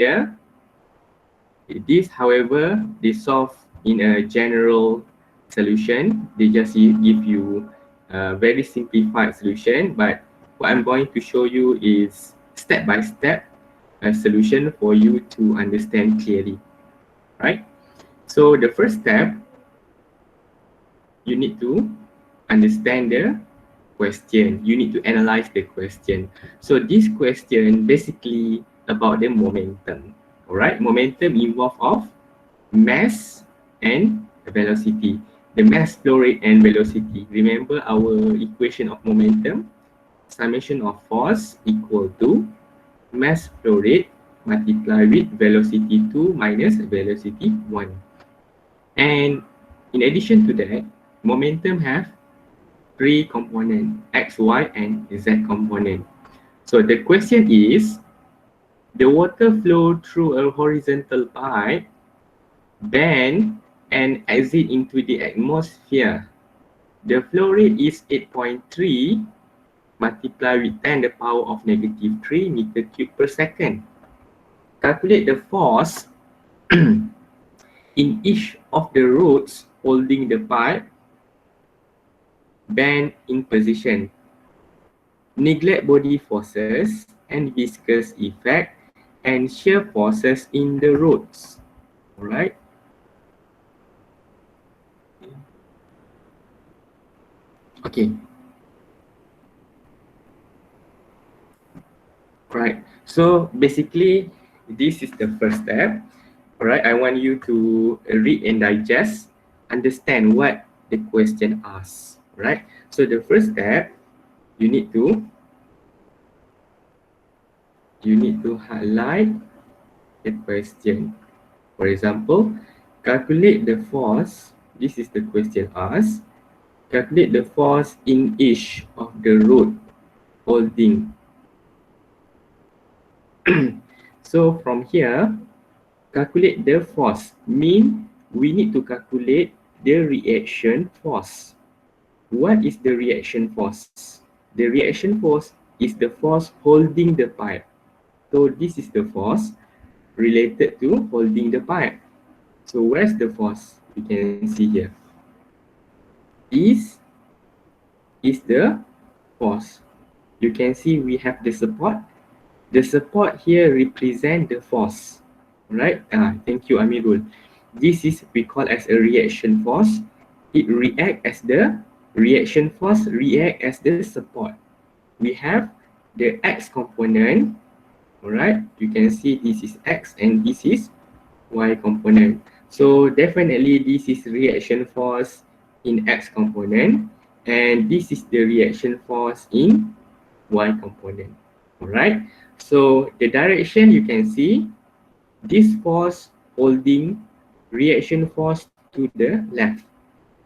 here. This, however, they solve in a general solution. They just give you a very simplified solution, but what I'm going to show you is step-by-step a solution for you to understand clearly, right? So the first step, you need to understand the question. You need to analyze the question. So this question basically about the momentum. All right, momentum involved of mass and velocity. The mass, flow rate, and velocity. Remember our equation of momentum: summation of force equal to mass flow rate multiply with velocity 2 minus velocity 1. And in addition to that, momentum have three components: x, y, and z component. So the question is, the water flow through a horizontal pipe, bend, and exit into the atmosphere. The flow rate is 8.3 multiplied with 10 to the power of negative 3 meter cube per second. Calculate the force in each of the rods holding the pipe bend in position. Neglect body forces and viscous effect and shear forces in the rods. Alright. Okay. Right. So basically, this is the first step. Alright. I want you to read and digest, understand what the question asks. Right. So the first step, you need to highlight the question. For example, calculate the force. This is the question asked. Calculate the force in each of the rod holding. So from here, calculate the force. Mean we need to calculate the reaction force. What is the reaction force? The reaction force is the force holding the pipe. So this is the force related to holding the pipe. So where's the force? You can see here. This is the force. You can see we have the support. The support here represent the force. Right? Thank you, Amirul. This is we call as a reaction force. It react as the reaction force react as the support. We have the x component. Alright, you can see this is x and this is y component. So definitely this is reaction force in x component and this is the reaction force in y component. Alright, so the direction you can see this force holding reaction force to the left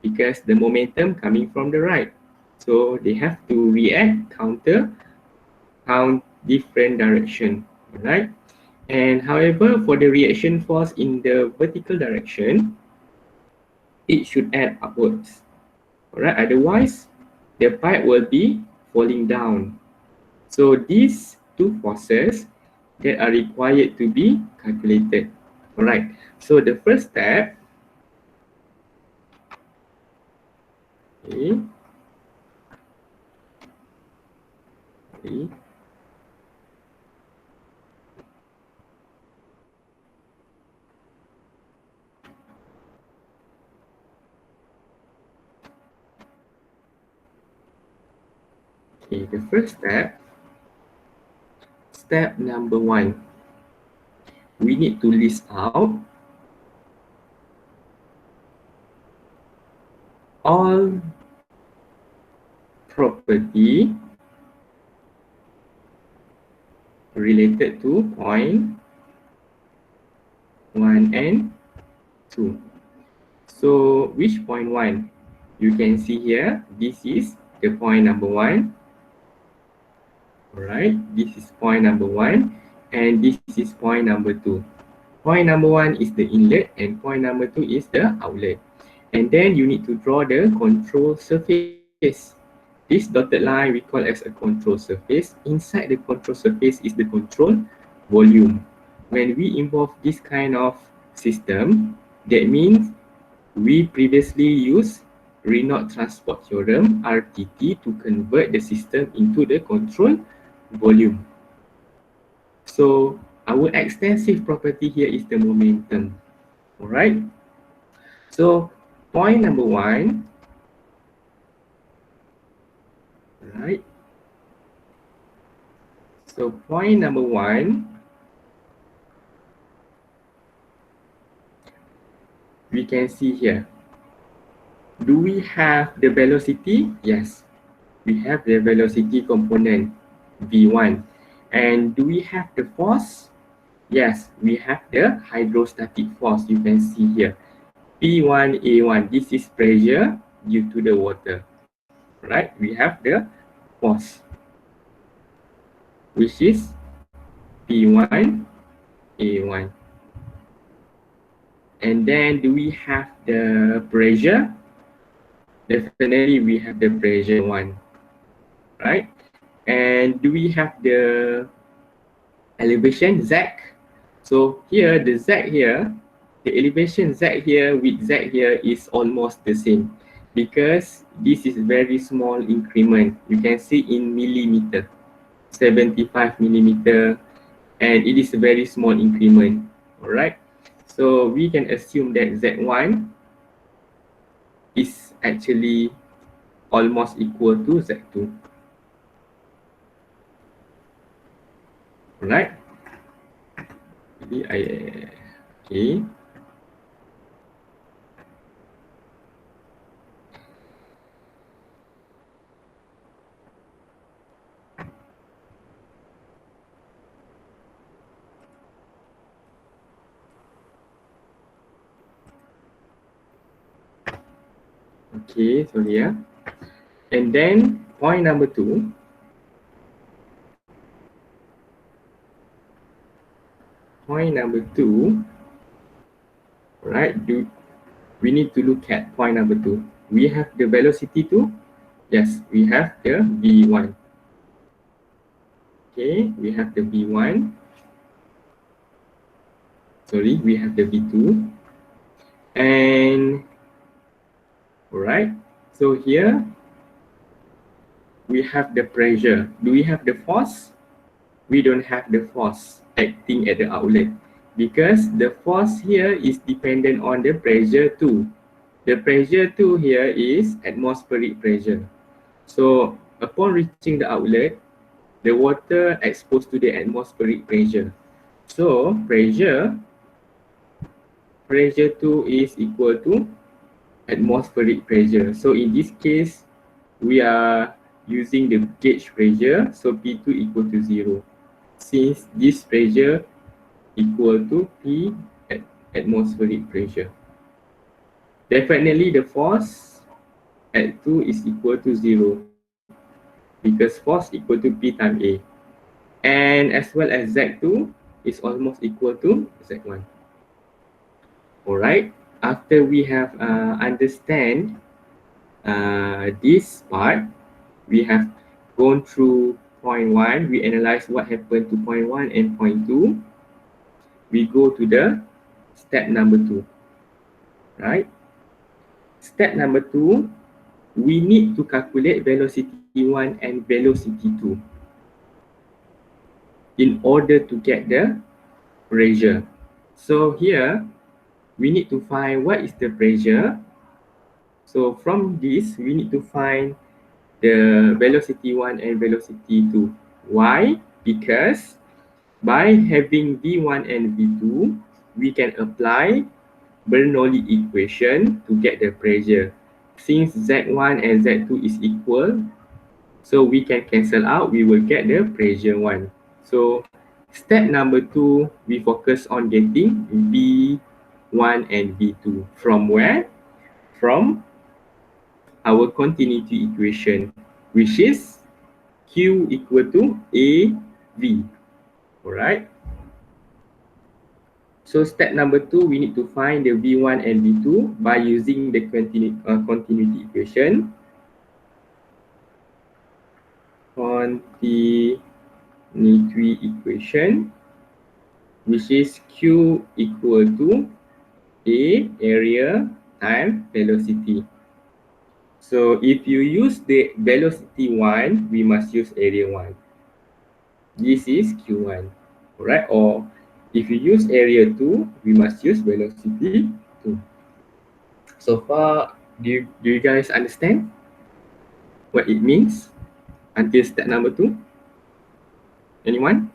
because the momentum coming from the right. So they have to react counter different direction, right? And however, for the reaction force in the vertical direction, it should add upwards, all right? Otherwise, the pipe will be falling down. So these two forces that are required to be calculated, all right? So the first step, okay. Okay, the first step number 1, we need to list out all property related to point 1 and 2. So which point 1? You can see here, this is the point number 1. Alright, this is point number 1 and this is point number 2. Point number 1 is the inlet and point number 2 is the outlet. And then you need to draw the control surface. This dotted line we call as a control surface. Inside the control surface is the control volume. when we involve this kind of system, that means we previously used Renault transport theorem RTT to convert the system into the control volume. So our extensive property here is the momentum. All right. So point number one, right? So point number one, we can see here. Do we have the velocity? Yes, we have the velocity component V1. And do we have the force? Yes, we have the hydrostatic force. You can see here. P1A1, this is pressure due to the water. Right? We have the force, which is P1A1. And then do we have the pressure? Definitely we have the pressure one, right? And do we have the elevation Z? So here the Z here, the elevation Z here with Z here is almost the same because this is very small increment. You can see in millimeter, 75 millimeter, and it is a very small increment. All right. So we can assume that Z1 is actually almost equal to Z2. Alright. Jadi okay. Okay, sorry ya. And then point number two. Point number two, right? We need to look at point number two. We have the velocity too. Yes, we have the V1. Okay, we have the V1. Sorry, we have the V2. And alright, so here we have the pressure. Do we have the force? We don't have the force acting at the outlet because the force here is dependent on the pressure too. The pressure too here is atmospheric pressure. So upon reaching the outlet, the water exposed to the atmospheric pressure. So pressure too is equal to atmospheric pressure. So in this case, we are using the gauge pressure. So P2 equal to 0. Since this pressure equal to P at atmospheric pressure. Definitely the force at 2 is equal to 0 because force equal to P times A. And as well as Z2 is almost equal to Z1. Alright, after we have understand this part, we have gone through point 1, we analyze what happened to point 1 and point 2. We go to the step number 2, right? Step number 2, we need to calculate velocity 1 and velocity 2 in order to get the pressure. So here, we need to find what is the pressure. So from this, we need to find the velocity 1 and velocity 2. Why? Because by having V1 and V2, we can apply Bernoulli equation to get the pressure. Since Z1 and Z2 is equal, so we can cancel out, we will get the pressure 1. So step number 2, we focus on getting V1 and V2. From where? From our continuity equation, which is Q equal to AV. Alright. So step number 2, we need to find the V1 and V2 by using the continuity equation. Continuity equation. which is Q equal to A area times velocity. So if you use the velocity 1, we must use area 1. This is Q1, right? Or if you use area 2, we must use velocity 2. So far, do you guys understand what it means until step number 2? Anyone?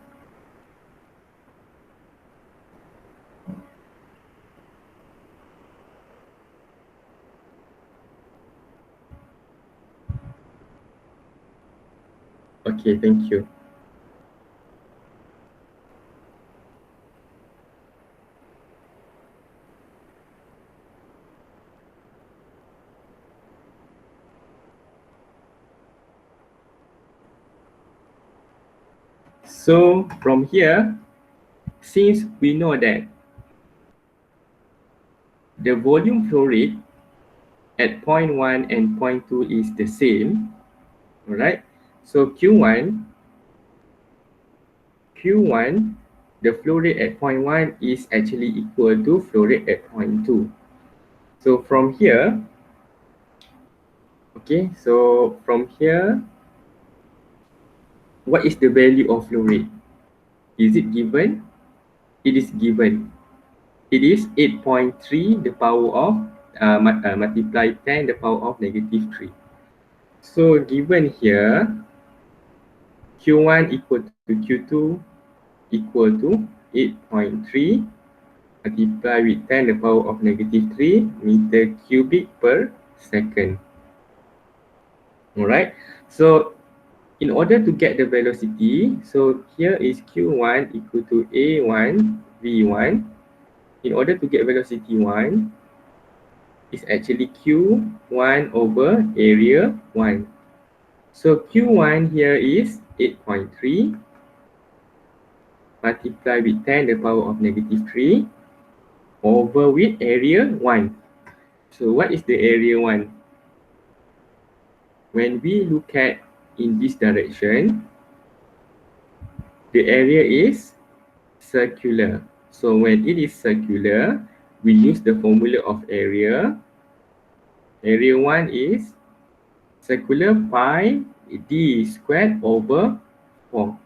Okay, thank you. So from here, since we know that the volume flow rate at point 1 and point 2 is the same, alright? So Q1, the flow rate at point 1 is actually equal to flow rate at point 2. So from here, okay, so from here, what is the value of flow rate? Is it given? It is given. It is 8.3 the power of multiply 10 the power of negative 3. So given here, Q1 equal to Q2 equal to 8.3 multiply with 10 the power of negative 3 meter cubic per second. Alright, so in order to get the velocity, so here is Q1 equal to A1 V1. In order to get velocity 1, is actually Q1 over area 1. So Q1 here is 8.3 multiply with 10 the power of negative 3 over with area 1. So what is the area 1? When we look at in this direction, the area is circular. So when it is circular, we use the formula of area. Area 1 is circular pi d squared over 4.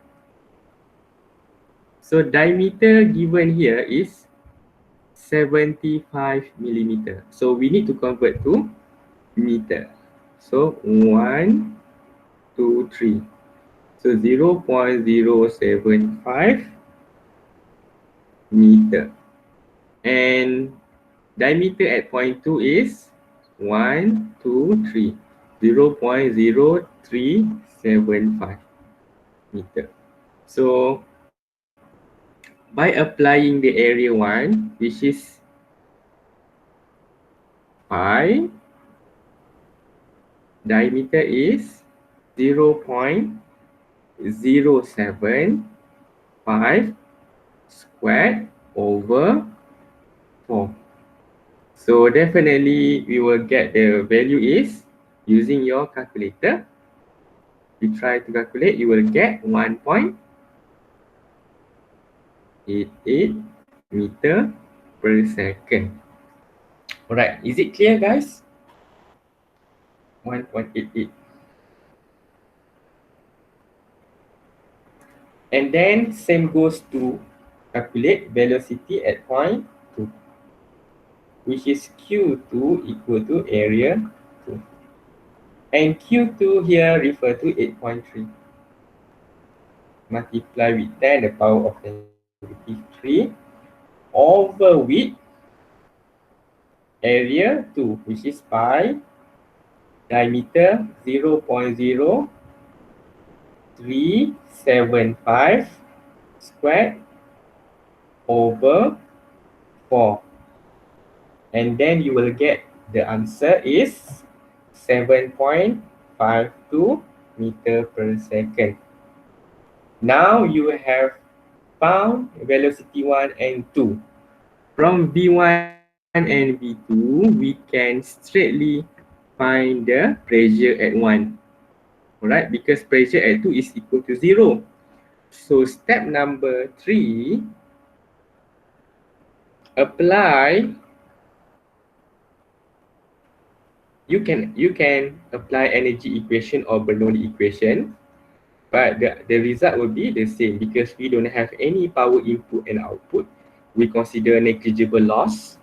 So diameter given here is 75 millimeter. So we need to convert to meter. So 1, 2, 3. So 0.075 meter. And diameter at point 2 is 1, 2, 3. 0.0375 meter. So by applying the area 1, which is pi, diameter is 0.075 squared over 4. So definitely we will get the value is using your calculator. You try to calculate, you will get 1.88 meter per second. Alright, is it clear guys? 1.88. And then same goes to calculate velocity at point 2, which is Q2 equal to area 2. And Q2 here refer to 8.3. Multiply with 10 the power of negative 3 over with area 2, which is pi, diameter 0.0375 squared over 4. And then you will get the answer is 7.52 meter per second. Now you have found velocity 1 and 2. From V1 and V2, we can straightly find the pressure at 1. Alright, because pressure at 2 is equal to 0. So step number 3, apply, you can apply energy equation or Bernoulli equation, but the result will be the same because we don't have any power input and output. We consider negligible loss.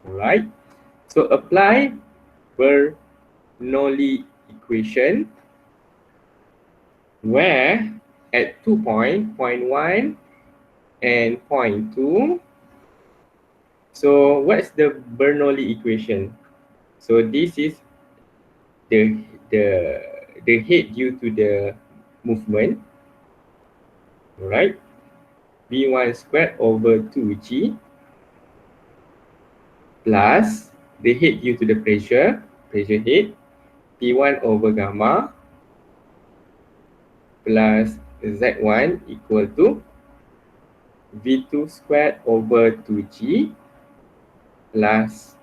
Alright. So apply Bernoulli equation where at 2 point 1 and point 2. So what's the Bernoulli equation? So this is the the the head due to the movement, right? V1 squared over 2g plus the head due to the pressure head, P1 over gamma plus Z1 equal to V2 squared over 2g plus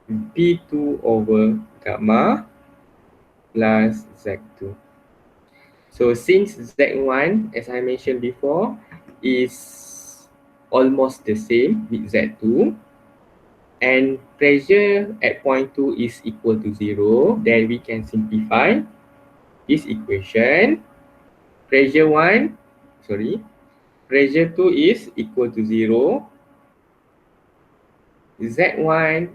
P2 over gamma plus Z2. So since Z1, as I mentioned before, is almost the same with Z2, and pressure at point 2 is equal to 0, then we can simplify this equation. Pressure 1, sorry, pressure 2 is equal to 0. Z1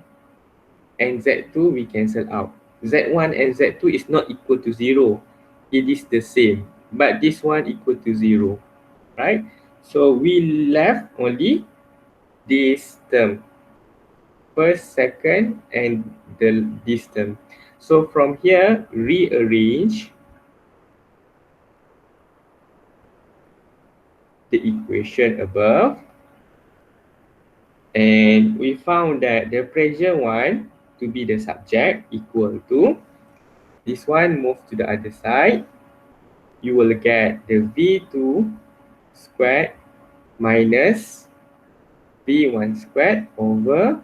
and Z2 we cancel out. Z1 and Z2 is not equal to 0. It is the same, but this one equal to 0, right? So we left only this term, first, second, and this term. So from here, rearrange the equation above, and we found that the pressure one to be the subject equal to this one, move to the other side. You will get the V2 squared minus V1 squared over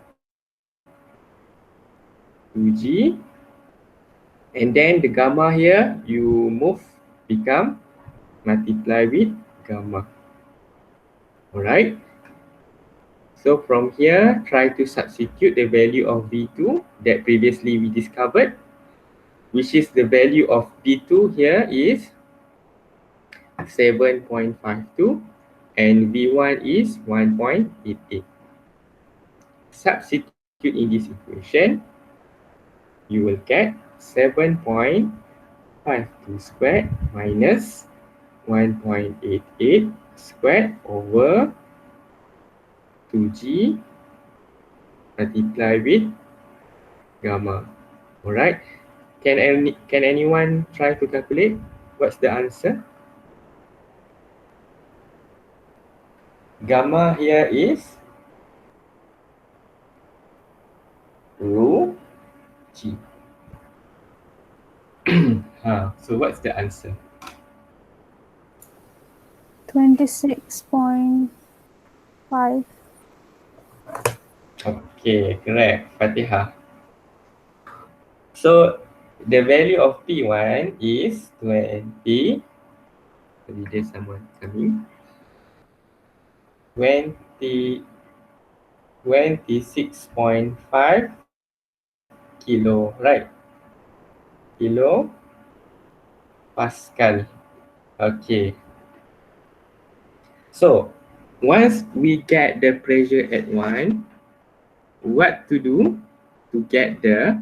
2G. And then the gamma here, you move, become multiply with gamma. Alright. So from here, try to substitute the value of V2 that previously we discovered, which is the value of V2 here is 7.52 and V1 is 1.88. Substitute in this equation, you will get 7.52 squared minus 1.88 squared over 2g multiply with gamma. Alright. Can anyone try to calculate what's the answer? Gamma here is rho g. So what's the answer? 26.5. Okay, correct. Fatihah. So the value of P1 is 20. Sorry, there's someone coming. 20, 26.5 kilo, right? Kilo Pascal. Okay. So once we get the pressure at 1, what to do to get the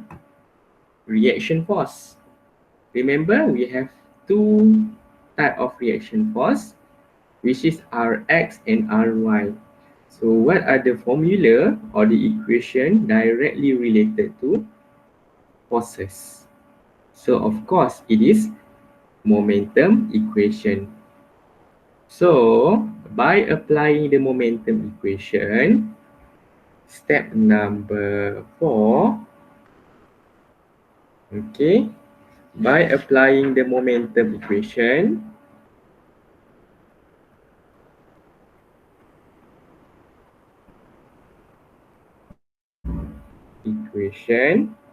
reaction force? Remember, we have two type of reaction force, which is Rx and Ry. So what are the formula or the equation directly related to forces? So of course, it is momentum equation. So by applying the momentum equation, step number 4, okay, by applying the momentum equation,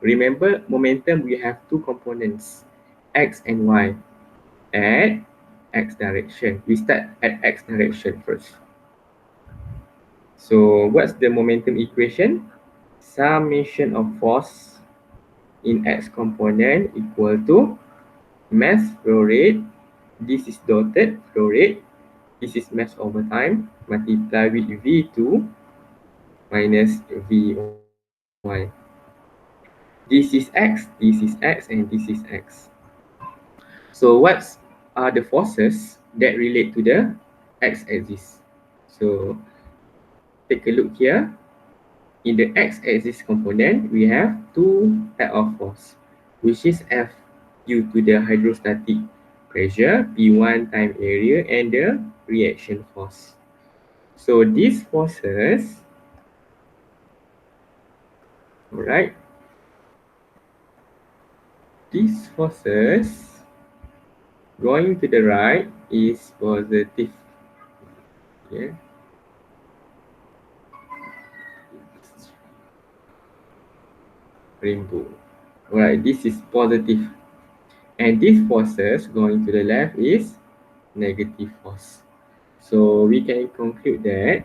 remember momentum we have two components, x and y. At x direction, we start at x direction first. So what's the momentum equation? Summation of force in x component equal to mass flow rate. This is dotted flow rate. This is mass over time multiply with V2 minus Vy. This is x, this is x, and this is x. So what are the forces that relate to the x-axis? So take a look here. In the x-axis component, we have two type of force, which is F due to the hydrostatic pressure, P1 time area, and the reaction force. So these forces, alright, these forces going to the right is positive. Yeah. Rainbow. Alright, this is positive. And these forces going to the left is negative force. So we can conclude that,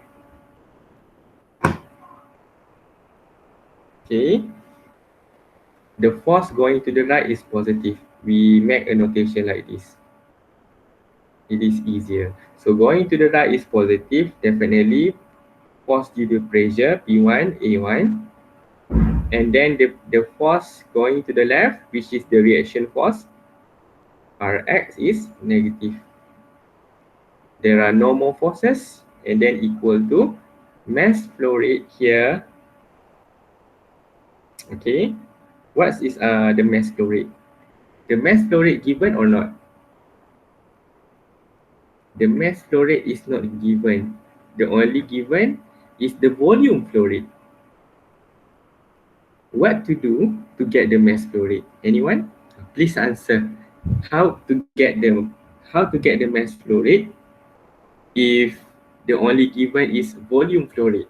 okay, the force going to the right is positive. We make a notation like this. It is easier. So going to the right is positive, definitely force due to pressure P1, A1. And then the force going to the left, which is the reaction force, Rx is negative. There are no more forces and then equal to mass flow rate here. Okay, what is the mass flow rate? The mass flow rate given or not? The mass flow rate is not given. The only given is the volume flow rate. What to do to get the mass flow rate? Anyone? Please answer. How to get the mass flow rate if the only given is volume flow rate?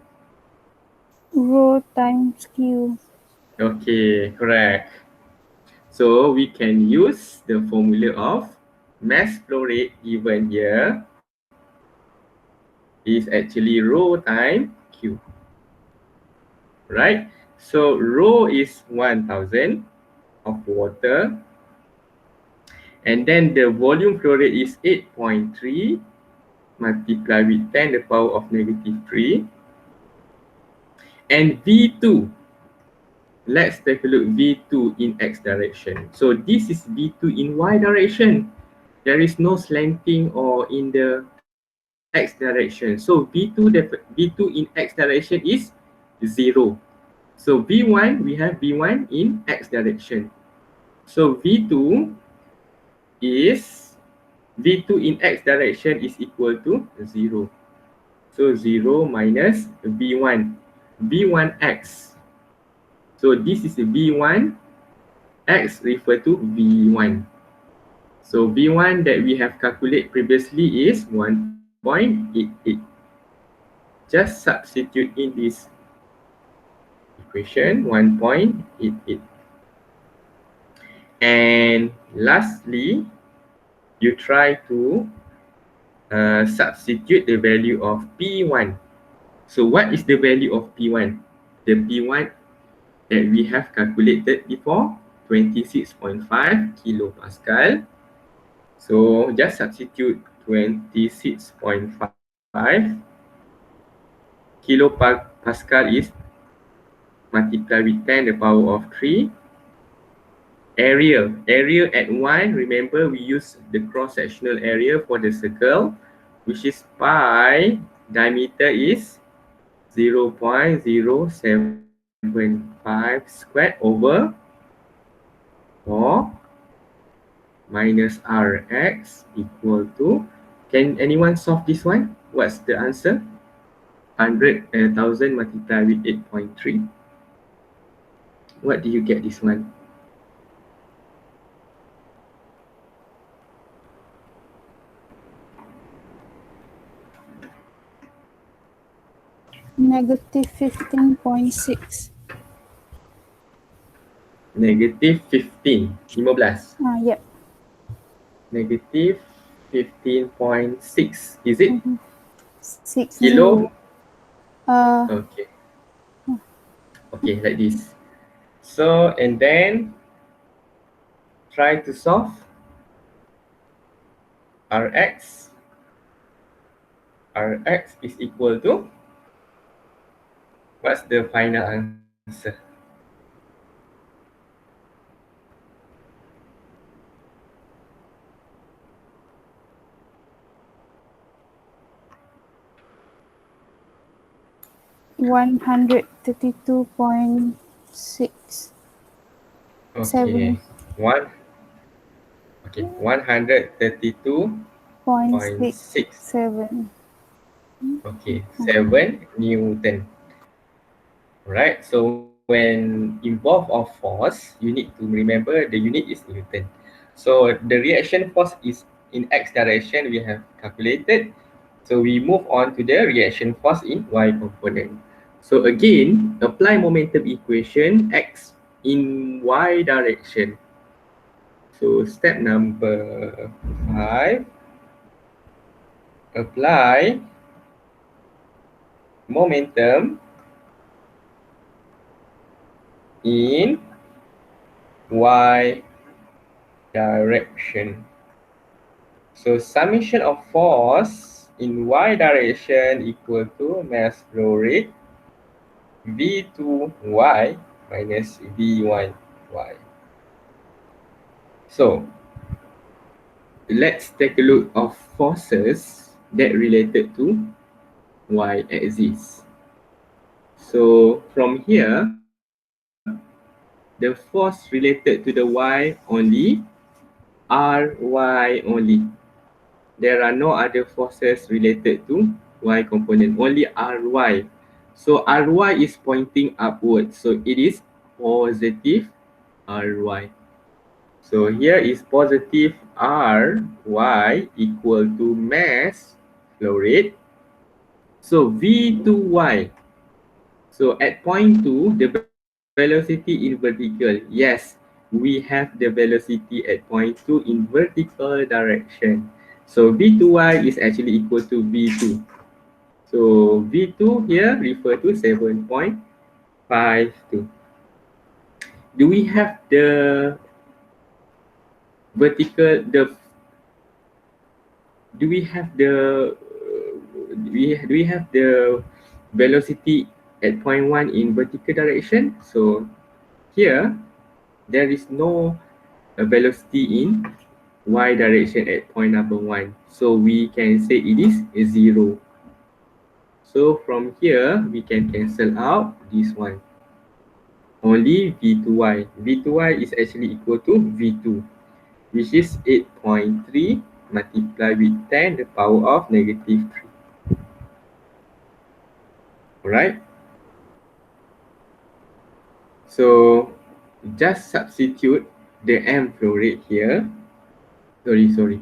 Rho times Q. Okay, correct. So we can use the formula of mass flow rate given here is actually rho times Q, right? So rho is 1000 of water, and then the volume flow rate is 8.3 multiplied with 10 to the power of negative 3, and V2. Let's take a look V2 in X direction. So this is V2 in Y direction. There is no slanting or in the X direction. So V2 in X direction is 0. So V1, we have V1 in X direction. So V2 in X direction is equal to 0. So 0 minus V1. V1X. So this is V1. X refer to V1. So V1 that we have calculated previously is 1.88. Just substitute in this equation 1.88. And lastly, you try to substitute the value of P1. So what is the value of P1? The P1 that we have calculated before, 26.5 kilopascal. So just substitute 26.5 kilopascal is multiplied with 10 to the power of 3. Area at 1, remember we use the cross-sectional area for the circle, which is pi, diameter is 0.075 squared over 4 minus Rx equal to, can anyone solve this one? What's the answer? 100,000 multiplied with 8.3. What do you get this one? Negative 15.6. Negative 15. Yep. Negative 15.6. Is it? 6 Kilo? zero. Uh, Okay. Okay, like this. So, and then try to solve Rx. Rx is equal to, what's the final answer? 132.67. Okay, one. Okay, 132.6. 0.67. Okay, 7 Newton. Right. So when involved of force, you need to remember the unit is Newton. So the reaction force is in x direction we have calculated. So we move on to the reaction force in y component. So again, apply momentum equation x in y direction. So step number 5, apply momentum in y direction. So summation of force in y direction equal to mass flow rate V2y minus V1y. So let's take a look of forces that related to y axis. So from here, the force related to the y only Ry only. There are no other forces related to y component, only Ry. So Ry is pointing upwards, so it is positive Ry. So here is positive Ry equal to mass flow rate. So V2y. So at point 2, the velocity in vertical. Yes, we have the velocity at point 2 in vertical direction. So V2y is actually equal to V2. So V2 here refer to 7.52. Do we have the vertical, do we have the, do we have the velocity at point 1 in vertical direction? So here, there is no velocity in y direction at point number 1. So we can say it is 0. So from here, we can cancel out this one. Only V2y. V2y is actually equal to V2, which is 8.3 multiplied with 10 the power of negative 3. Alright? So just substitute the M flow rate here. Sorry.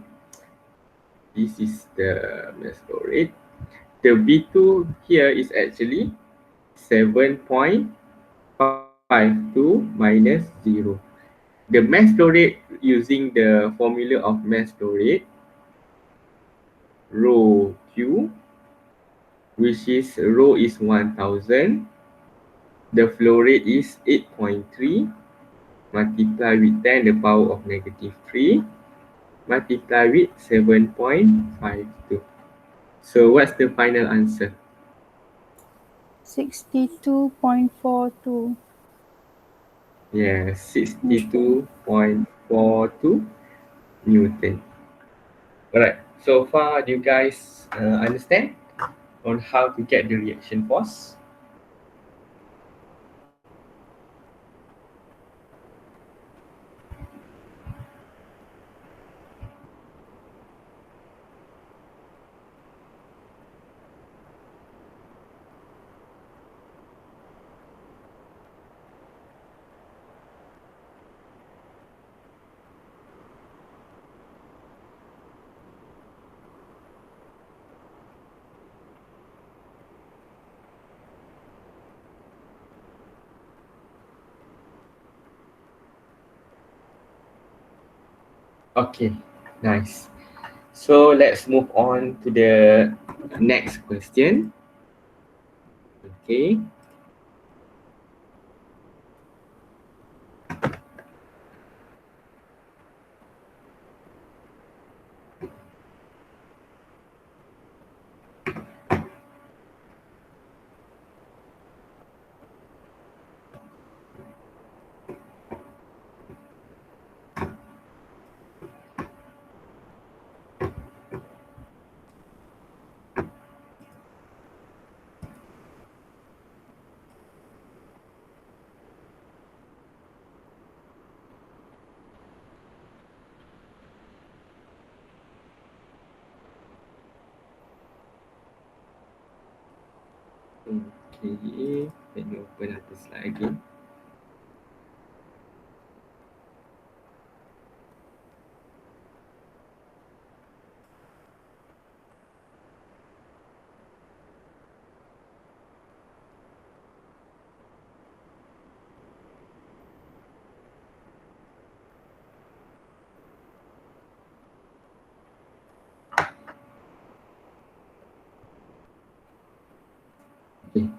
This is the mass flow rate. The V2 here is actually 7.52 minus 0. The mass flow rate using the formula of mass flow rate, rho Q, which is rho is 1000. The flow rate is 8.3 multiplied with 10 the power of negative 3 multiplied with 7.52. So what's the final answer? 62.42 Yeah, Newton. 62.42 Newton. Alright, so far do you guys understand on how to get the reaction force? Okay, nice. So let's move on to the next question. Okay. Okay, let me open up the slide again. Okay.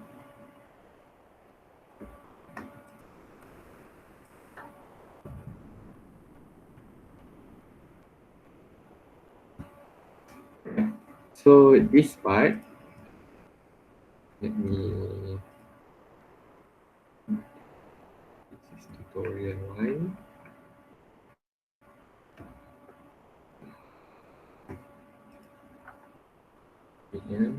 So this part, let me, this is tutorial one. Yeah.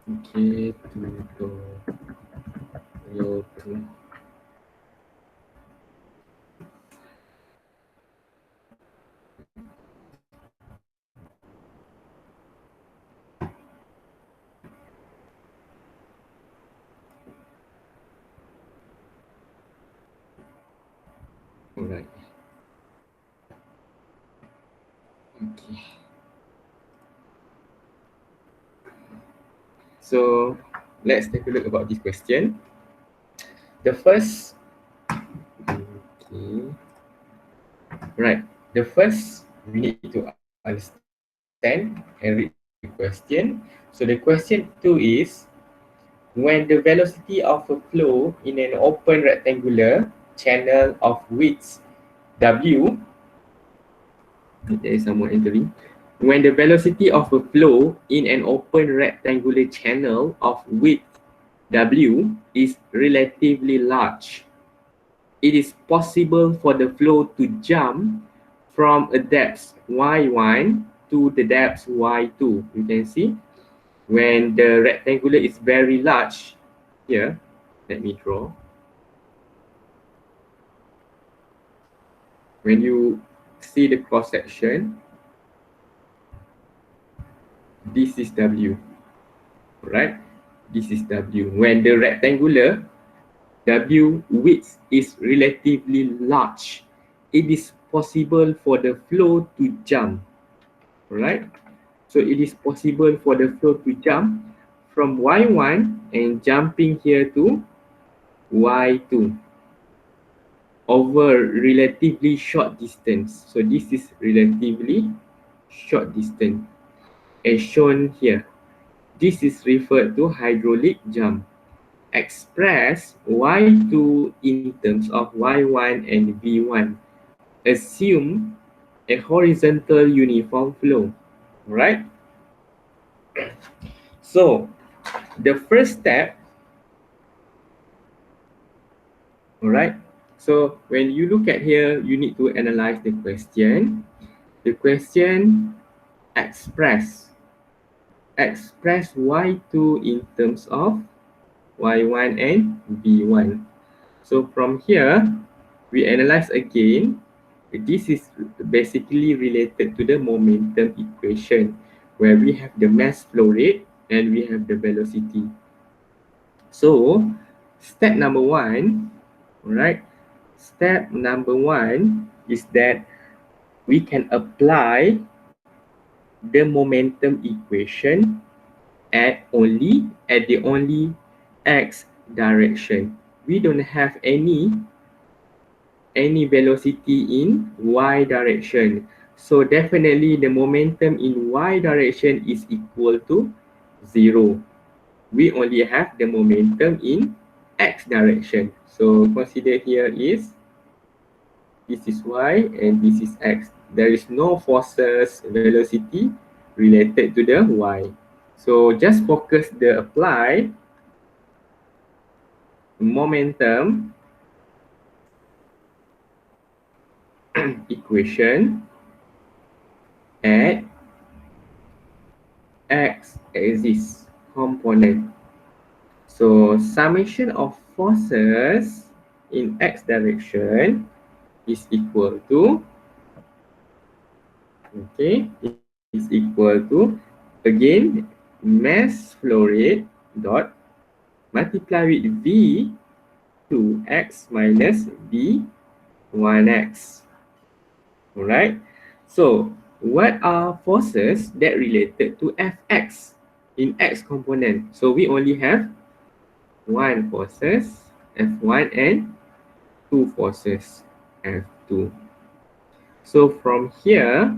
Okay, tutorial two. Alright. Okay. So let's take a look about this question. The first, okay, right. The first we need to understand and read the question. So the question 2 is, when the velocity of a flow in an open rectangular channel of width W, there is someone entering. When the velocity of a flow in an open rectangular channel of width W is relatively large, it is possible for the flow to jump from a depth y1 to the depth y2. You can see when the rectangular is very large. Here, let me draw. When you see the cross section, this is W, right? This is W. When the rectangular W width is relatively large, it is possible for the flow to jump, right? So it is possible for the flow to jump from y1 and jumping here to y2 over relatively short distance. So this is relatively short distance as shown here. This is referred to hydraulic jump. Express y2 in terms of y1 and v1. Assume a horizontal uniform flow, right? So the first step, all right? So when you look at here, you need to analyze the question. The question express y2 in terms of y1 and v1. So from here, we analyze again. This is basically related to the momentum equation, where we have the mass flow rate and we have the velocity. So step number one, right? Step number one is that we can apply the momentum equation at the only x direction. We don't have any any velocity in y direction. So definitely the momentum in y direction is equal to 0. We only have the momentum in x direction. So consider here is this is y and this is x. There is no forces velocity related to the y. So just focus the apply momentum equation at x axis component. So summation of forces in x direction is equal to, okay, is equal to, again, mass flow rate dot multiply with v 2x minus v 1x. Alright, so what are forces that related to fx in x component? So we only have one forces f1 and two forces f2. So from here,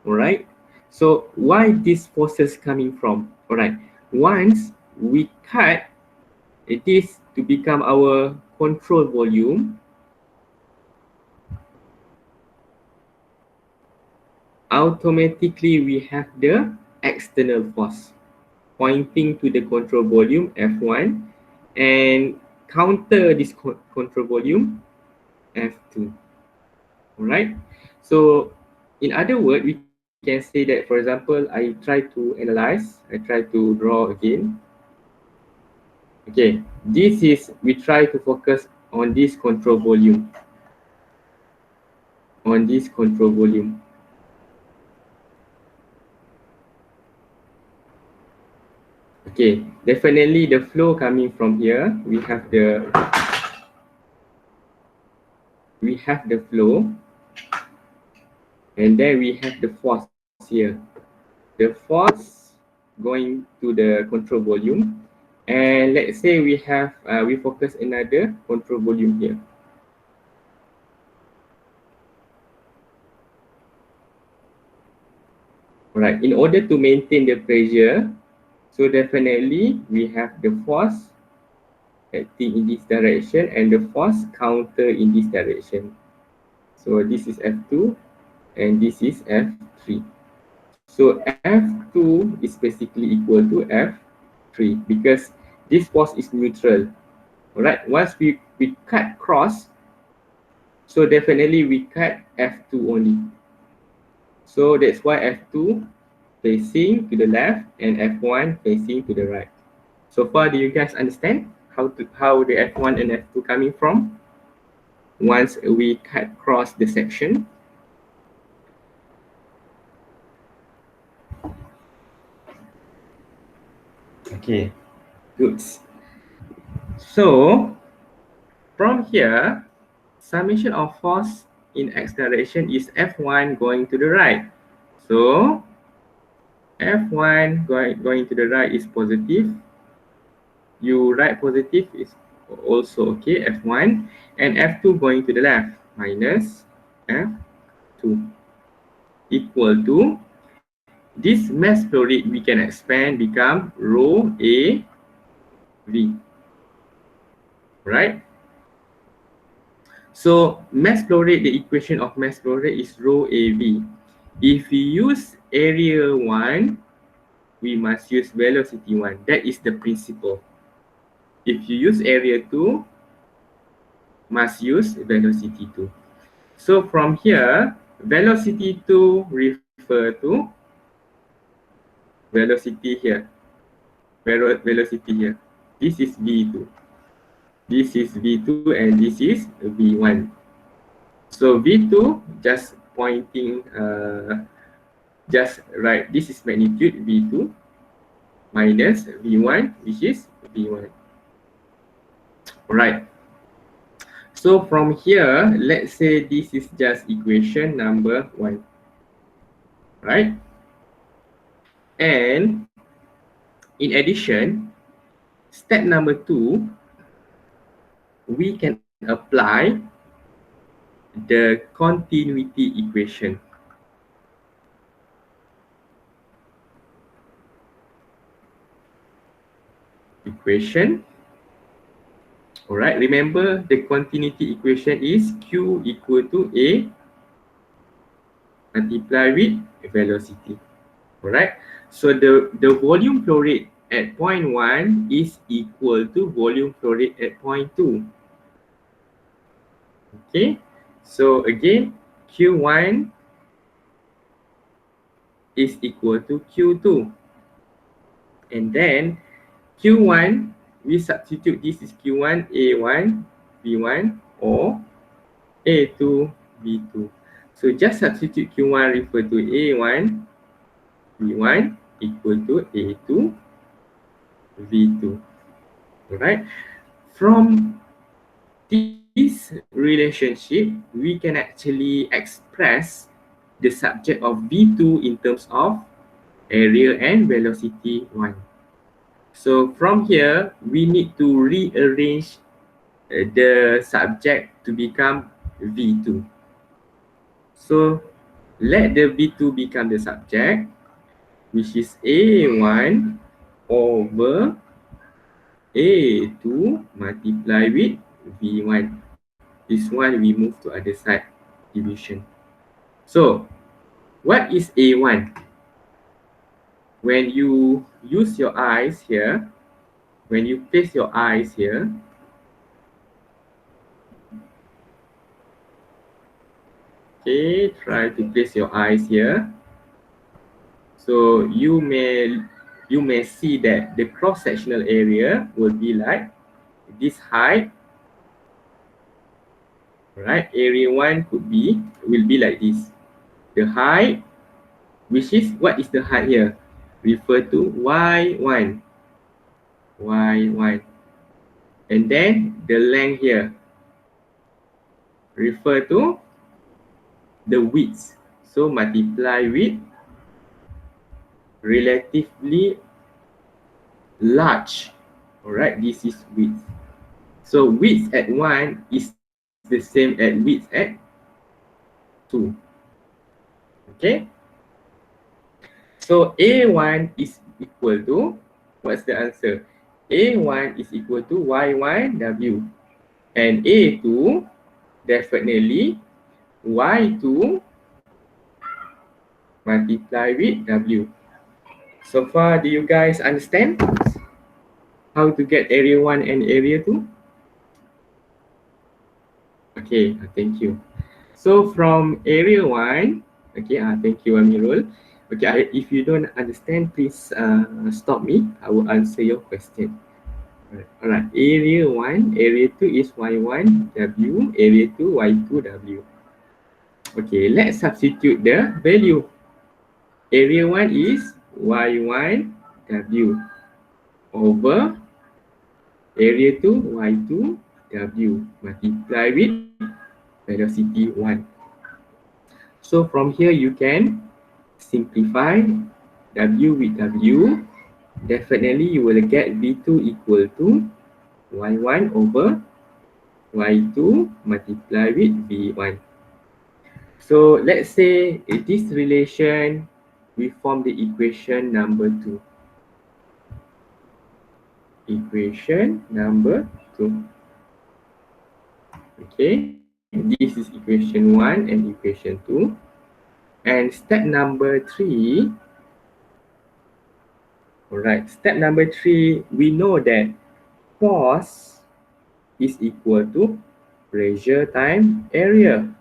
alright, so why these forces coming from? Alright, once we cut this to become our control volume, automatically we have the external force pointing to the control volume F1 and counter this control volume F2. Alright, so in other words, we can say that, for example, I try to analyze, I try to draw again. Okay, this is, we try to focus on this control volume, on this control volume. Okay, definitely the flow coming from here, we have the flow, and then we have the force here. The force going to the control volume, and let's say we have we focus another control volume here. Alright, in order to maintain the pressure, so definitely we have the force acting in this direction and the force counter in this direction. So this is F2 and this is F3. So F2 is basically equal to F3 because this force is neutral. Alright, once we cut cross, so definitely we cut F2 only. So that's why F2 facing to the left and F1 facing to the right. So far, do you guys understand how the F1 and F2 coming from? Once we cut cross the section. Okay, good. So from here, summation of force in x direction is F1 going to the right. So F1 going to the right is positive. You write positive is also okay, F1. And F2 going to the left, minus F2, equal to, this mass flow rate we can expand become rho A V, right? So mass flow rate, the equation of mass flow rate is rho A V. If we use area 1, we must use velocity 1. That is the principle. If you use area 2, must use velocity 2. So from here, velocity 2 refer to velocity here. Velocity here. This is V2. This is V2 and this is V1. So V2 just pointing, just right, this is magnitude V2 minus V1, which is V1. Alright. So from here, let's say this is just equation number 1. Right? And in addition, step number 2, we can apply the continuity equation. Alright, remember the continuity equation is Q equal to A multiplied with velocity. Alright, so the volume flow rate at point 1 is equal to volume flow rate at point 2. Okay, so again, Q1 is equal to Q2. And then Q1, we substitute this is Q1, A1, B1 or A2, B2. So just substitute Q1 refer to A1, B1 equal to A2, V2. Alright. From this relationship, we can actually express the subject of V2 in terms of area and velocity 1. So from here, we need to rearrange the subject to become V2. So let the V2 become the subject, which is A1 over A2 multiplied with V1. This one we move to other side division. So what is A1? When you use your eyes here, when you place your eyes here, okay, try to place your eyes here. So you may see that the cross-sectional area will be like this height. Right, area 1 will be like this. The height, which is, what is the height here? Refer to y1. Y1. And then the length here, refer to the width. So multiply with relatively large. Alright, this is width. So width at 1 is the same as width at 2. Okay. So A1 is equal to, what's the answer? A1 is equal to Y1W. And A2, definitely Y2 multiply with W. So far, do you guys understand how to get area 1 and area 2? Okay, thank you. So from area 1, okay, thank you, Amirul. Okay, if you don't understand, please stop me. I will answer your question. Alright, area 1, area 2 is Y1 W, area 2 Y2 W. Okay, let's substitute the value. Area 1 is Y1 W over area 2 Y2 W multiply with velocity 1. So from here you can simplify W with W. Definitely you will get V2 equal to Y1 over Y2 multiply with V1. So let's say in this relation, we form the equation number 2. Equation number 2. Okay, this is equation 1 and equation 2. And step number 3, alright, step number 3, we know that force is equal to pressure times area.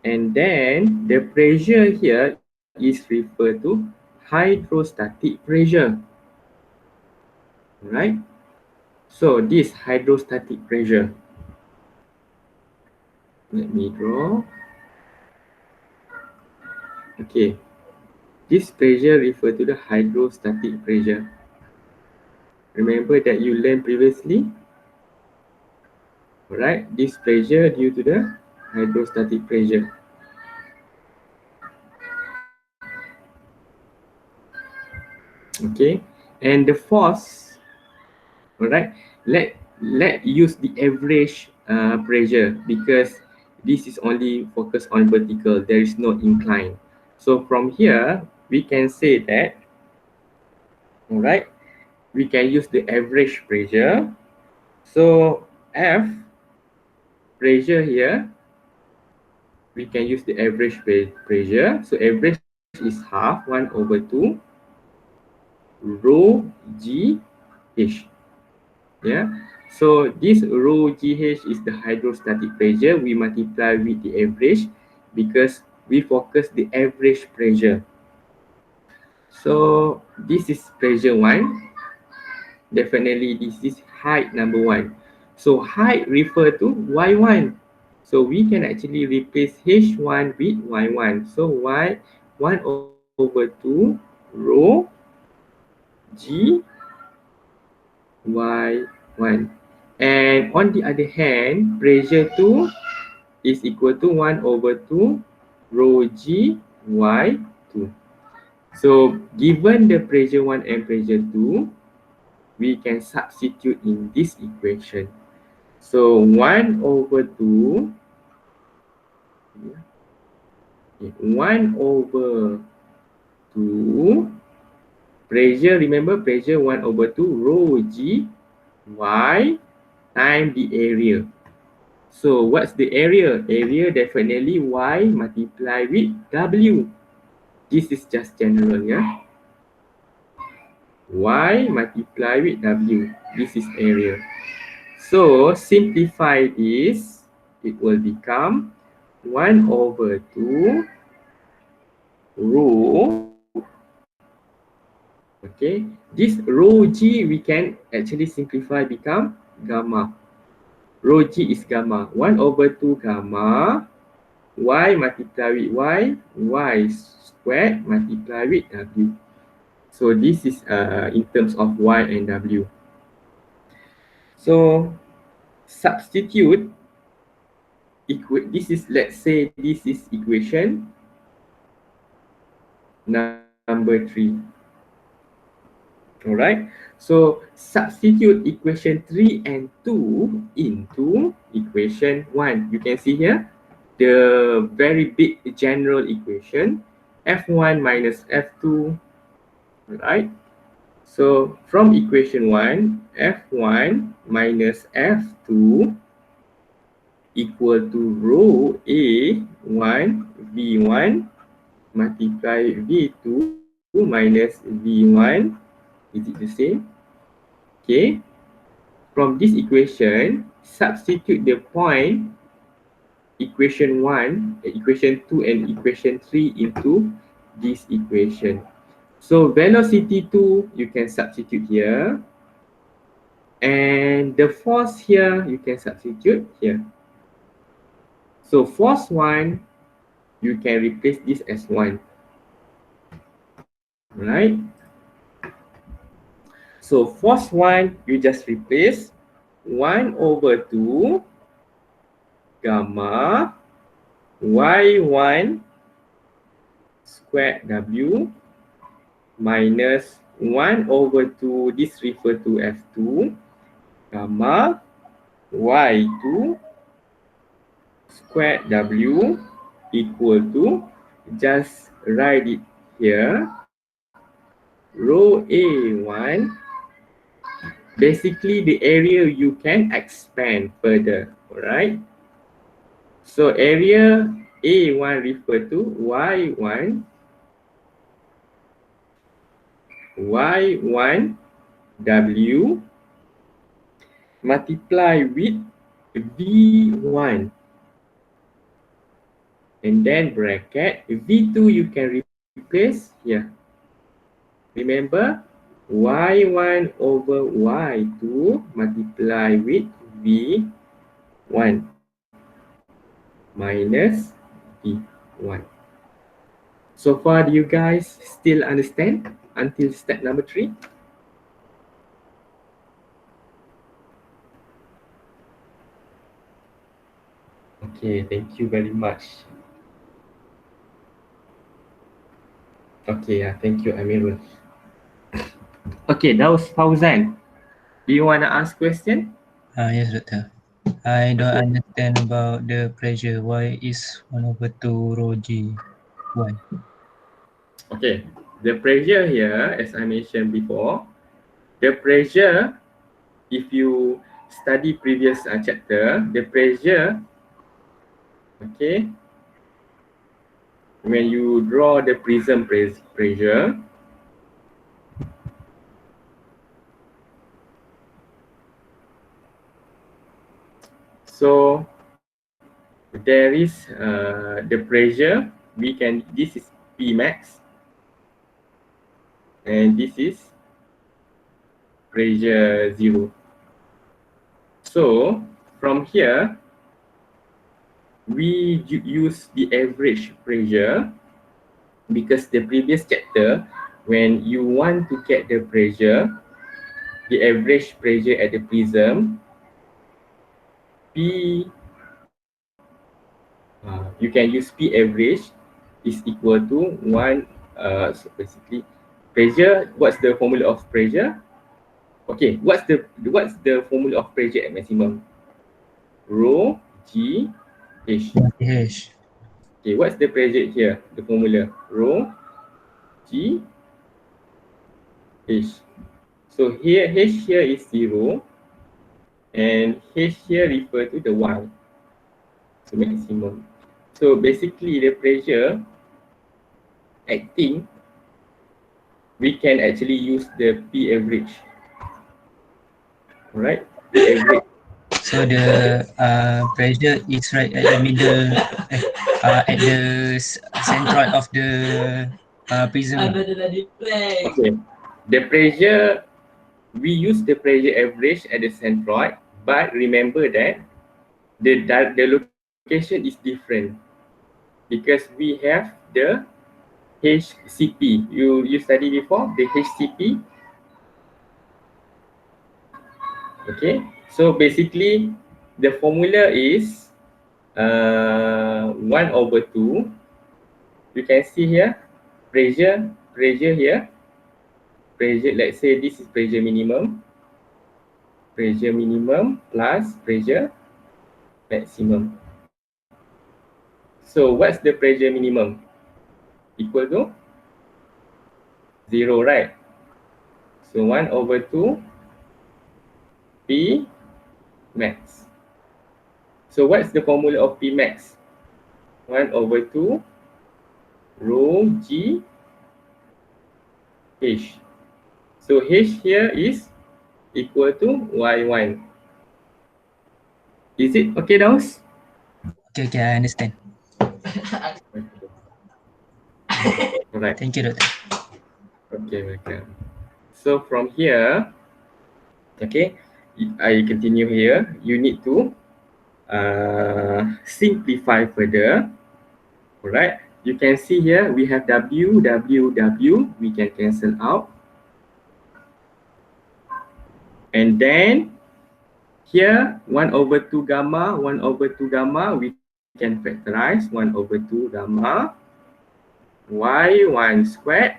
And then the pressure here is referred to hydrostatic pressure. Right? So this hydrostatic pressure, let me draw. Okay, this pressure refer to the hydrostatic pressure. Remember that you learned previously? Alright, this pressure due to the hydrostatic pressure. Okay, and the force, alright, let use the average pressure, because This is only focused on vertical. There is no incline. So from here, we can say that, all right, we can use the average pressure. So F pressure here, we can use the average pressure. So average is half 1 over 2 rho G H. Yeah. So this rho GH is the hydrostatic pressure. We multiply with the average because we focus the average pressure. So this is pressure 1. Definitely this is height number 1. So height refer to Y1. So we can actually replace H1 with Y1. So Y1 over 2 rho G Y1. And on the other hand, pressure 2 is equal to 1 over 2 rho G Y2. So given the pressure 1 and pressure 2, we can substitute in this equation. So 1 over 2, 1 over 2, pressure, remember pressure 1 over 2 rho G Y times the area. So what's the area? Area definitely Y multiply with W. This is just general, yeah. Y multiply with W. This is area. So simplify this. It will become 1 over 2 rho. Okay. This rho G we can actually simplify become gamma. Rho G is gamma. 1 over 2 gamma y multiply with y squared multiply with w. So this is in terms of y and w. So substitute, this is, let's say this is equation number 3. Alright, so substitute equation 3 and 2 into equation 1. You can see here the very big general equation, f1 minus f2, right? So from equation 1, f1 minus f2 equal to rho a1 v1 multiply v2 minus v1. Is it the same? Okay. From this equation, substitute the point equation 1, equation 2 and equation 3 into this equation. So velocity 2 you can substitute here, and the force here you can substitute here. So force 1 you can replace this as 1, right? So force 1 you just replace 1 over 2 gamma y1 squared w minus 1 over 2, this refer to f2, gamma y2 squared w equal to, just write it here, rho a1. Basically the area you can expand further, all right? So area a1 refer to y1 w multiply with v1 and then bracket v2 you can replace here. Remember y1 over y2 multiply with v1 minus v1. So far, do you guys still understand until step number 3? Okay, thank you very much. Okay, thank you, Amirul. Okay, that was Fauzan. Do you want to ask question? Yes, Doctor. I don't Okay. understand about the pressure. Why is 1 over 2 rho g? Why? Okay. The pressure here, as I mentioned before, the pressure, if you study previous chapter, the pressure, okay, when you draw the prism pressure, so there is the pressure, we can, this is P max, and this is pressure 0. So from here, we use the average pressure, because the previous chapter, when you want to get the pressure, the average pressure at the prism, P, you can use P average is equal to 1, so basically, pressure, what's the formula of pressure? Okay, what's the formula of pressure at maximum? Rho G H. H. Okay, what's the pressure here? The formula rho G H. So here H here is 0, and H here refer to the Y, so maximum. So basically the pressure acting, we can actually use the P average. Alright, P average. So the pressure is right at the middle, at the centroid of the prism. Okay, the pressure, we use the pressure average at the centroid, but remember that the location is different, because we have the HCP. You study before the HCP. Okay, so basically the formula is 1 over 2. You can see here pressure here, pressure, let's say this is pressure minimum plus pressure maximum. So what's the pressure minimum? Equal to 0, right? So 1 over 2 P max. So what's the formula of P max? 1 over 2 rho G H. So H here is equal to Y1. Is it okay, Daus? Okay, okay, I understand. Okay. Alright. Thank you, Doctor. Okay, welcome. So from here, okay, I continue here. You need to simplify further. Alright. You can see here we have W, W, W. We can cancel out. And then here 1 over 2 gamma, 1 over 2 gamma, we can factorize 1 over 2 gamma y1 squared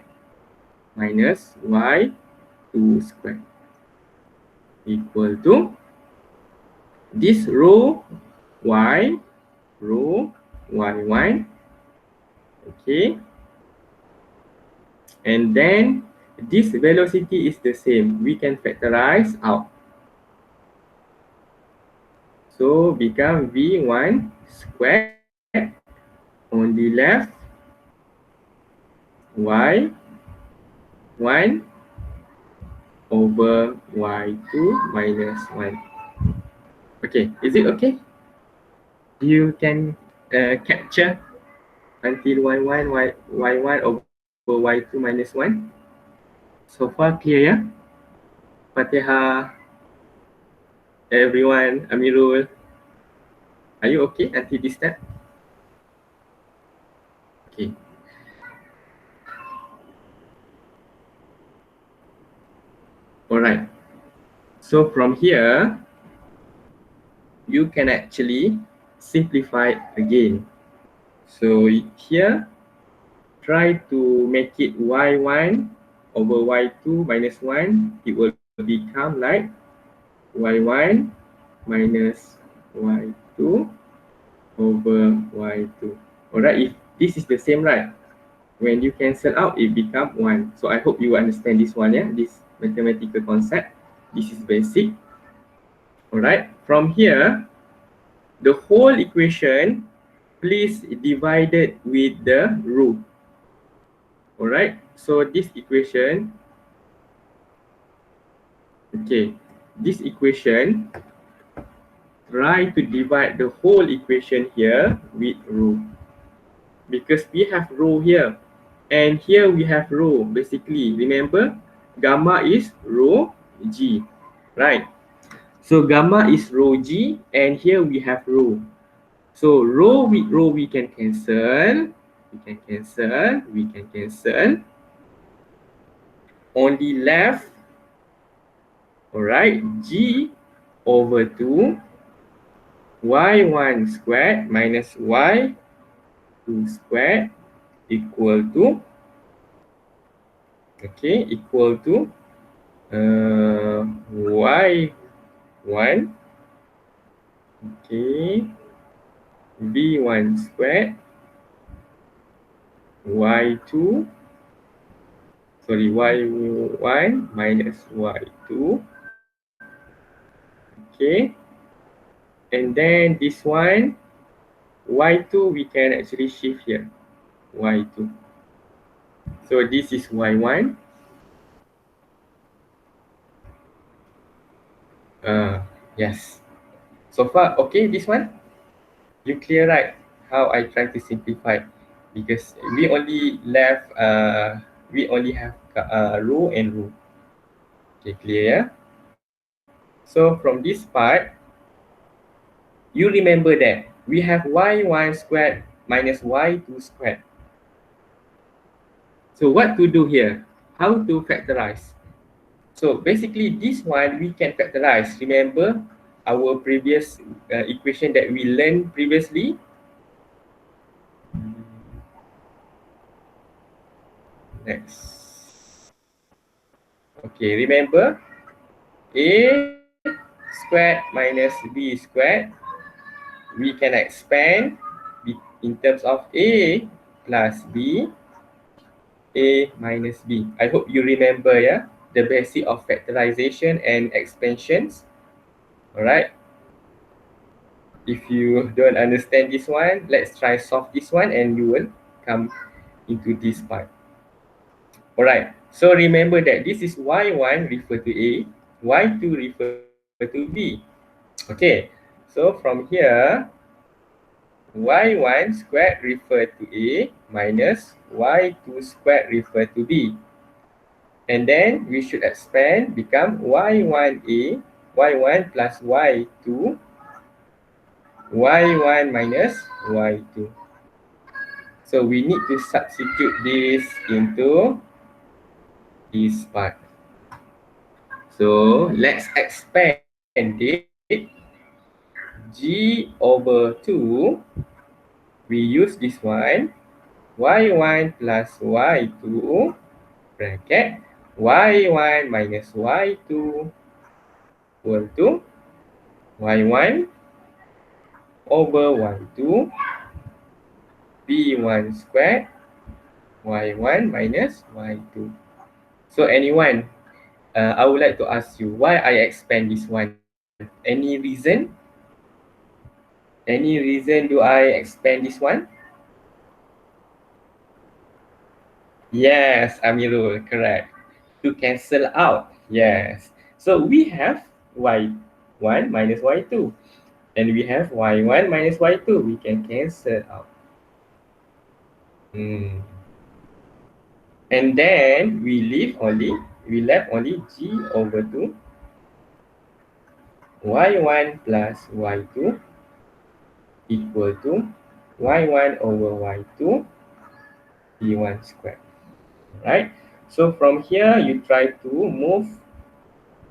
minus y2 squared equal to this rho y, rho y1, okay, and then this velocity is the same, we can factorize out, so become v1 squared on the left, y1 over y2 minus 1. Okay, is it okay? You can capture until y1 over y2 minus 1. So far clear, yeah? Fatihah, everyone, Amirul. Are you okay until this step? Okay. Alright. So from here, you can actually simplify again. So here, try to make it y1 over y2 minus 1. It will become like y1 minus y2 over y2. Alright, if this is the same, right? When you cancel out, it become 1. So I hope you understand this one, yeah? This mathematical concept. This is basic. Alright, from here, the whole equation, please divide it with the rule. Alright, so this equation, okay, this equation, try to divide the whole equation here with rho, because we have rho here and here we have rho. Basically, remember, gamma is rho g, right? So gamma is rho g and here we have rho. So rho with rho we can cancel, we can cancel. On the left, all right, g over 2 y1 squared minus y2 squared equal to, okay, equal to y1, okay, b1 squared y2, sorry, y1 minus y2, okay, and then this one y2 we can actually shift here, y2. So this is y1. Yes. So far, okay, this one? You clear, right? How I try to simplify. Because we only left, we only have row and row. Okay, clear, yeah? So from this part, you remember that we have y1 squared minus y2 squared. So what to do here? How to factorize? So basically this one we can factorize. Remember our previous equation that we learned previously? Next. Okay, remember a squared minus b squared, we can expand in terms of a plus b, a minus b. I hope you remember, yeah, the basic of factorization and expansions. All right. If you don't understand this one, let's try solve this one and you will come into this part. All right. So remember that this is y1 refer to a, y2 refer to b. Okay. So from here, y1 squared refer to a minus y2 squared refer to b. And then we should expand, become y1a, y1 plus y2, y1 minus y2. So we need to substitute this into this part. So let's expand it. G over 2, we use this one, y1 plus y2 bracket y1 minus y2 equal to y1 over y2 b1 squared y1 minus y2. So anyone, I would like to ask you why I expand this one. Any reason? Any reason do I expand this one? Yes, Amirul, correct. To cancel out. Yes. So we have y1 minus y2. And we have y1 minus y2. We can cancel out. And then we left only g over 2 y1 plus y2 equal to y1 over y2 b1 squared. Right? So from here, you try to move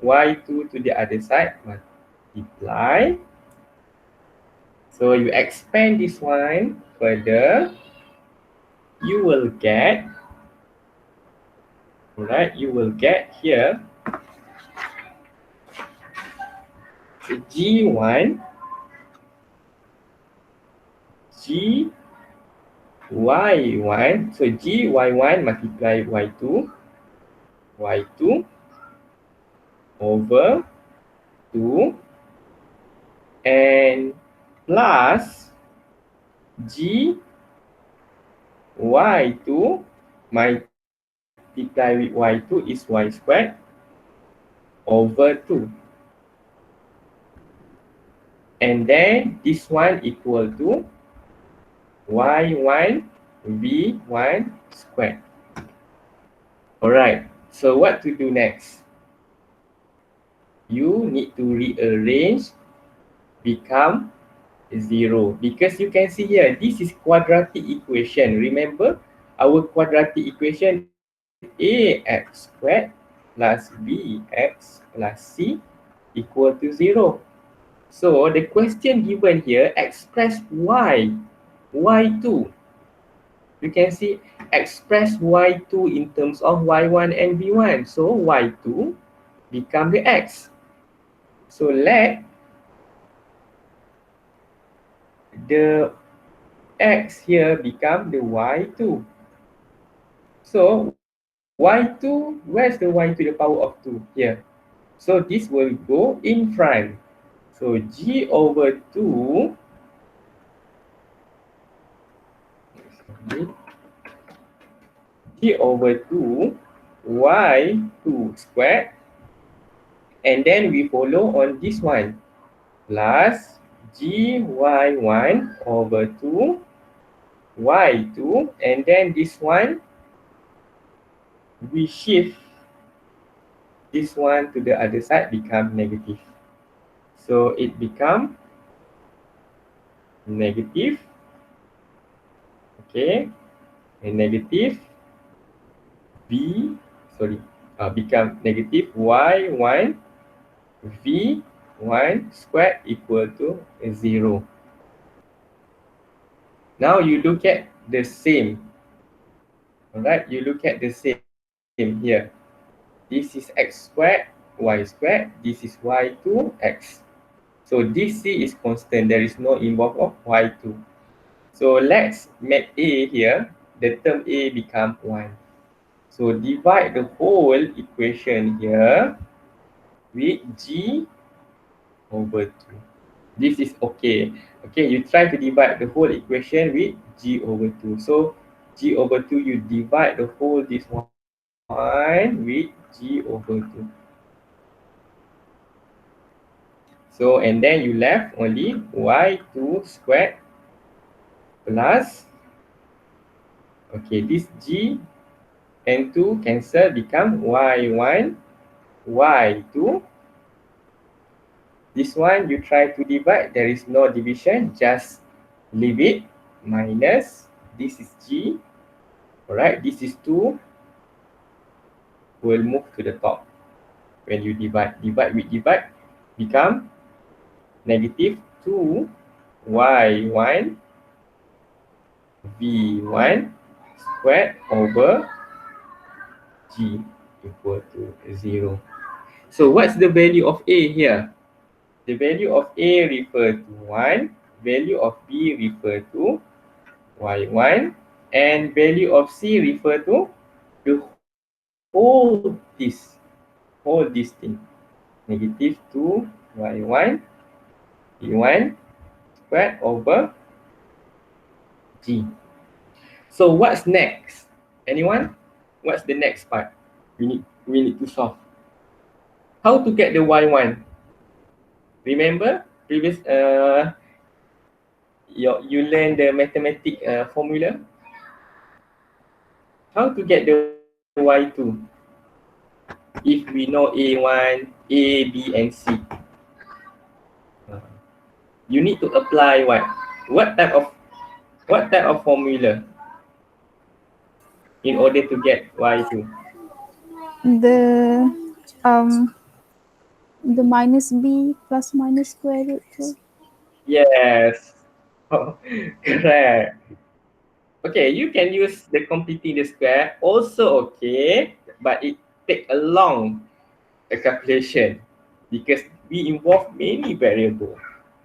y2 to the other side, multiply. So you expand this one further, you will get, right? You will get here g1 G y1. So G y1 multiply y2 over 2 and plus G y2 multiply with y2 is y squared over 2. And then this one equal to y1 v1 squared. Alright, so what to do next? You need to rearrange become 0 because you can see here this is quadratic equation. Remember our quadratic equation ax squared plus bx plus c equal to 0. So the question given here express y2. You can see express y2 in terms of y1 and v1. So y2 become the x. So let the x here become the y2. So y2, where's the y to the power of 2? Here. So this will go in front. So g over 2 g over 2 y2 squared, and then we follow on this one plus gy1 over 2 y2, and then this one we shift this one to the other side, become negative. So it become negative, okay, and negative become negative y1 v1 squared equal to 0. Now you look at the same. Alright, you look at the same here. This is x squared, y squared. This is y2 x. So this c is constant. There is no involved of y2. So let's make a here. The term a become 1. So divide the whole equation here with g over 2. This is okay. Okay, you try to divide the whole equation with g over 2. So g over 2, you divide the whole this one with g over 2. So, and then you left only y2 squared plus, okay, this g and 2 cancel, become y1, y2. This one you try to divide, there is no division, just leave it, minus, this is g, alright, this is 2, will move to the top. When you divide with divide, become negative 2 y1 v1 squared over g equal to 0. So what's the value of a here? The value of a refer to 1, value of b refer to y1, and value of c refer to the whole this thing. Negative 2 y1 v1 squared over g. So what's next? Anyone? What's the next part we need to solve? How to get the y1? Remember previous you learned the mathematic formula. How to get the y2? If we know a1, a, b, and c, you need to apply what? What type of formula in order to get y2? The minus b plus minus square root 2. Yes. Oh, correct. Okay, you can use the completing the square also okay, but it take a long calculation because we involve many variables.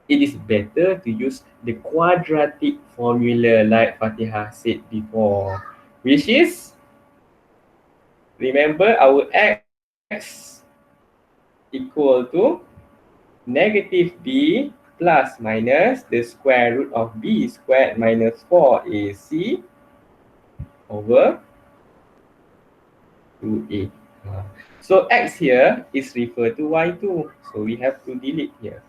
it is better to use the quadratic formula like Fatihah said before, which is, remember, our x equal to negative b plus minus the square root of b squared minus 4ac over 2a. So x here is referred to y2. So we have to delete here.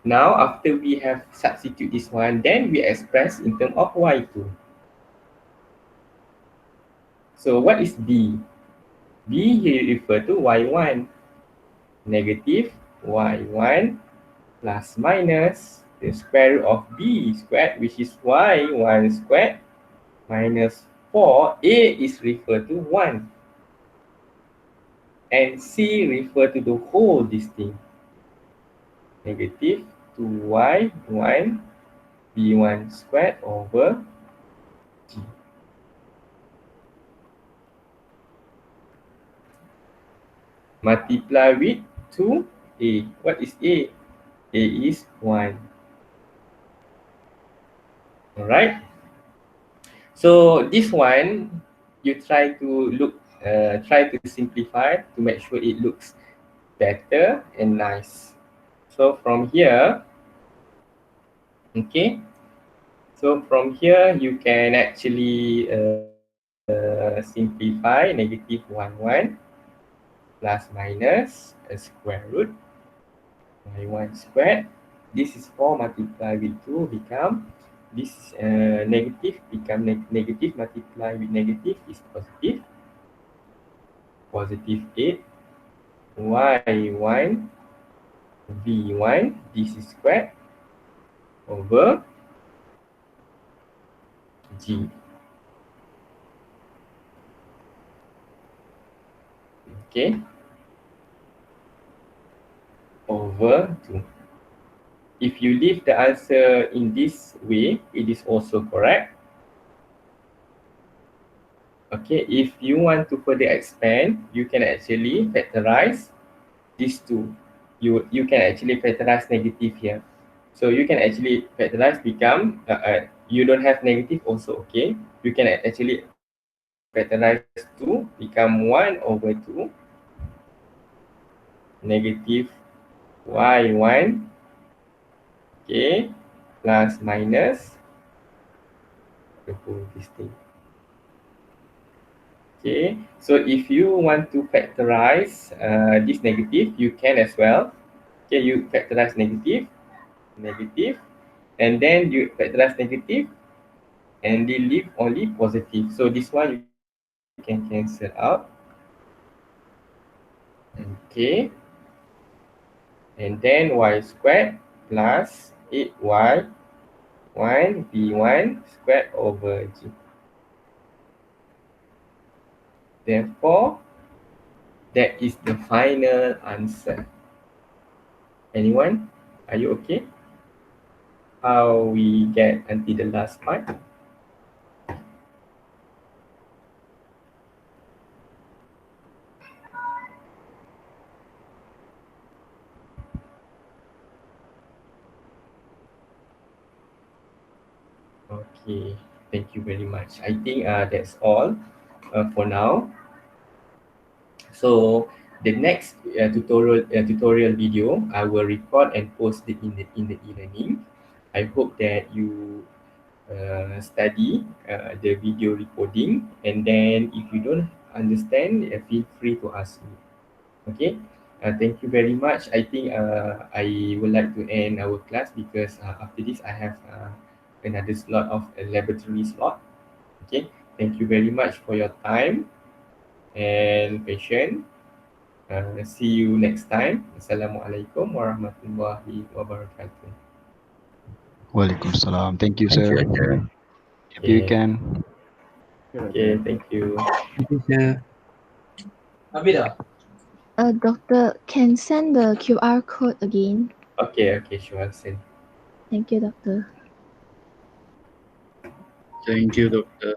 Now, after we have substitute this one, then we express in terms of y2. So what is b? B here refer to y1. Negative y1 plus minus the square root of b squared, which is y1 squared minus 4. A is referred to 1. And c refer to the whole this thing. Negative 2y1 b1 squared over g. Multiply with 2a. What is a? A is 1. Alright. So this one, you try to try to simplify to make sure it looks better and nice. So from here, okay. So from here, you can actually simplify negative 1, 1 plus minus a square root y1 squared. This is 4 multiply with 2 become, this negative become negative, multiply with negative is positive. Positive 8 y1 v1 this is squared over g. Okay, over 2. If you leave the answer in this way, it is also correct. Okay, if you want to further expand, you can actually factorize these two. You can actually factorize negative here. So you can actually factorize become, you don't have negative also, okay. You can actually factorize 2 become 1 over 2 negative y1, okay, plus minus the whole this thing. Okay, so if you want to factorize this negative, you can as well. Okay, you factorize negative, negative, and then you factorize negative, and they leave only positive. So this one you can cancel out. Okay, and then y squared plus 8y 1 b1 squared over g. Therefore, that is the final answer. Anyone? Are you okay? How we get until the last part? Okay, thank you very much. I think that's all for now. So the next tutorial video I will record and post it in the e-learning. I hope that you study the video recording, and then if you don't understand, feel free to ask me. Okay. Thank you very much. I think I would like to end our class because after this I have another slot of a laboratory slot. Okay. Thank you very much for your time and patience. See you next time. Assalamualaikum warahmatullahi wabarakatuh. Waalaikumsalam. Thank you, Thank sir. you, sir. If you Okay. can. Okay. Thank you. Thank you, sir. Doctor, can send the QR code again? Okay. Okay. Sure. I'll send. Thank you, doctor. Thank you, doctor.